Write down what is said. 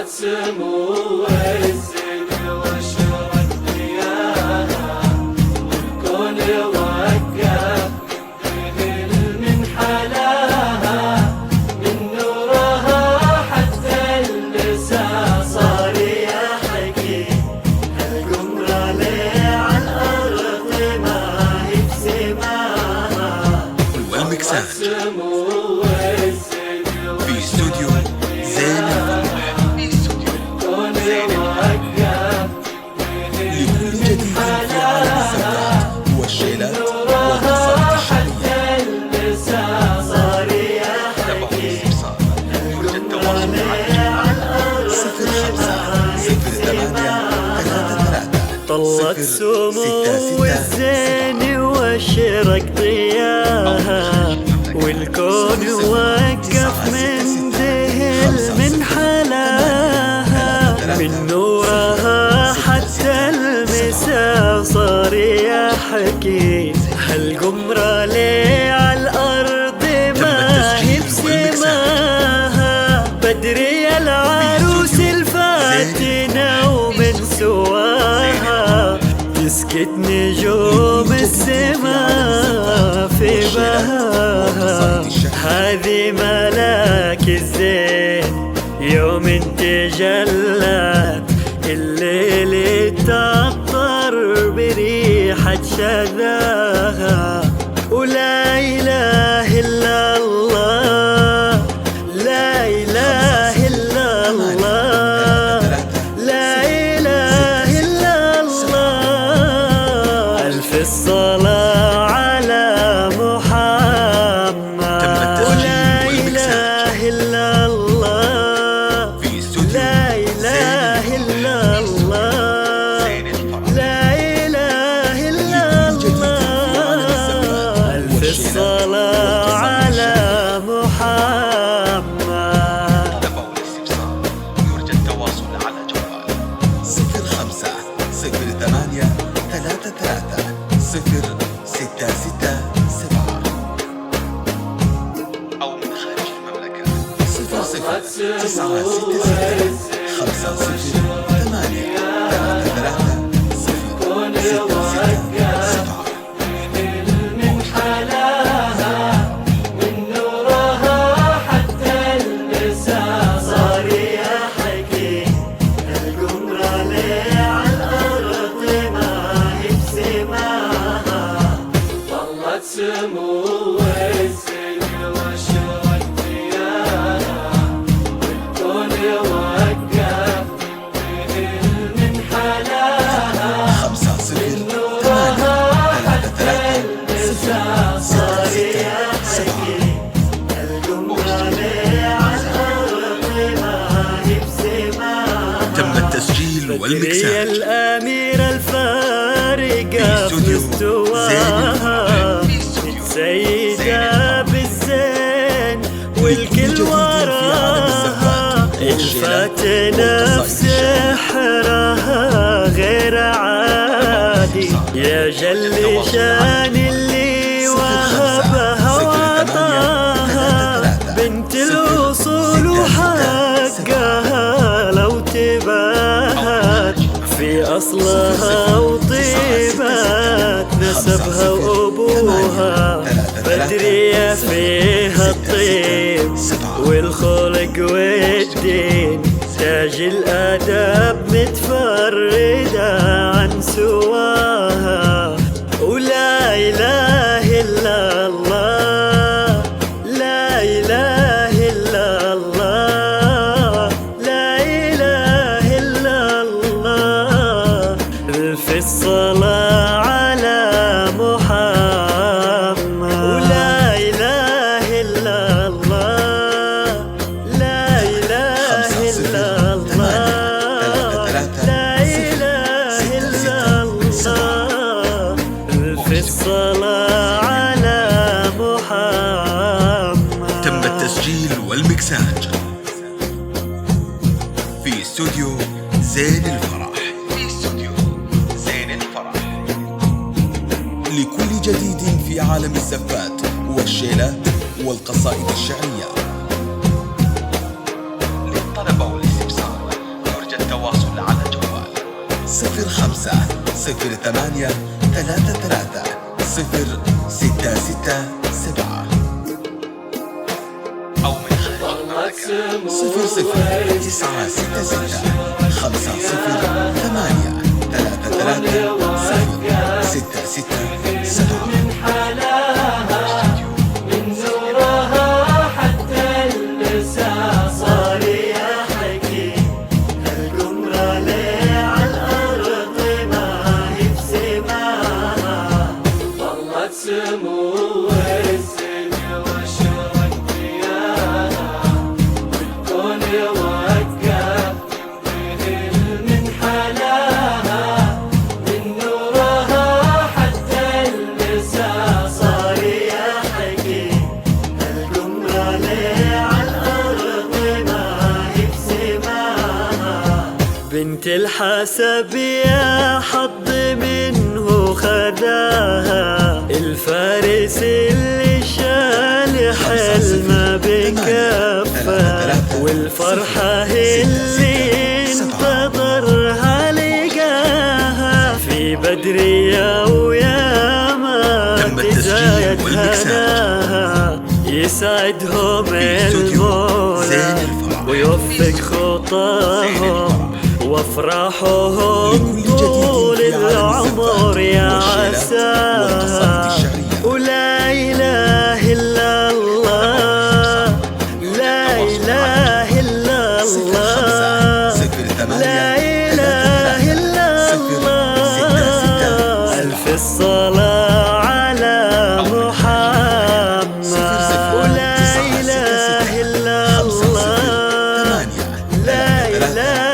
سمو الزين واشرق ضياها والكون وقف ينذهل من حلاها من نورها حتى المساء صار يحكي هالقمرة ليه عالأرض ما هي بسماها والمكسات في استوديو زين الفرح. لكل جديد في عالم الزفات والشيلات والقصائد الشعرية. تابعوا الاستفسار يرجى التواصل على 05 08 33 طلت سمو الزين واشرق ضياها والكون وقف من ذهل من حلاها من نورها حتى المساء صار يحكي هالقمرة ليه عالأرض ما هي بسماها بدري العروس الفاتنة ومن سواها تسكت نجوم السماء في بهاها هذه ملاك الزين يوم تجلت الليل تعطر بريحة شذاها ولا إله إلا الله لا إله إلا الله لا إله إلا الله ألف الصلاة على محمد لا إله إلا الله لا إله إلا الله لا إله إلا الله ألف الصلاة على محمد. تابعوا الاستفسار يرجى التواصل على جوال 05 08 33 0667 أو من خارج المملكة 00 966 50 8 33 0667. من حلاها من نورها حتى المساء صار يحكي القمرة ليه عالأرض ما هي بسماها ظلت سمو الزين واشرق ضياها والكون وقف ينذهل من حلاها 5 من 0 نورها حتى المساء صار يحكي القمرة ليه عالأرض ما هي بسماها تم التسجيل هي والمكساج الأميرة الفارقة في في استوديو مستواها سيدة بالزين والكل وراها الفات نفس سحرها غير عادي يا جل شان اللي وهبها وعطاها بنت الوصول وحقها لو تباهت في أصلها وطيبات نسبها وأبوها بدرية فيها الطيب والخلق والدين تاج الآداب متفردة عن سواها ولا إله إلا الله لا إله إلا الله لا إله إلا الله ألف الصلاة على محمد ولا إله إلا الله لا إله إلا الله لا إله إلا الله ألف الصلاة على محمد. تم التسجيل والمكساج في استوديو زين الفرح. لكل جديد في عالم الزفات والشيلات والقصائد الشعرية. للطلب والاستفسار 05 08 33 0667 أو من خلال المملكة 00 966 50 8 33 0667. سمو السن وشرق ضياها والكون وقف ينبهر من حلاها من نورها حتى المساء صار يحكي القمر ليه عالأرض ما هي بسماها بنت الحسب يا حظ منه خداها الفارس اللي شال حلمه بكفه والفرحة اللي انتظرها لقاها في بدرية وياما تزايد هناها يسعدهم المولى ويوفق خطاهم وافراحهم طول العمر يا عساها ولا إله إلا الله لا إله إلا الله لا إله إلا الله ألف الصلاة على محمد ولا إله إلا الله لا إله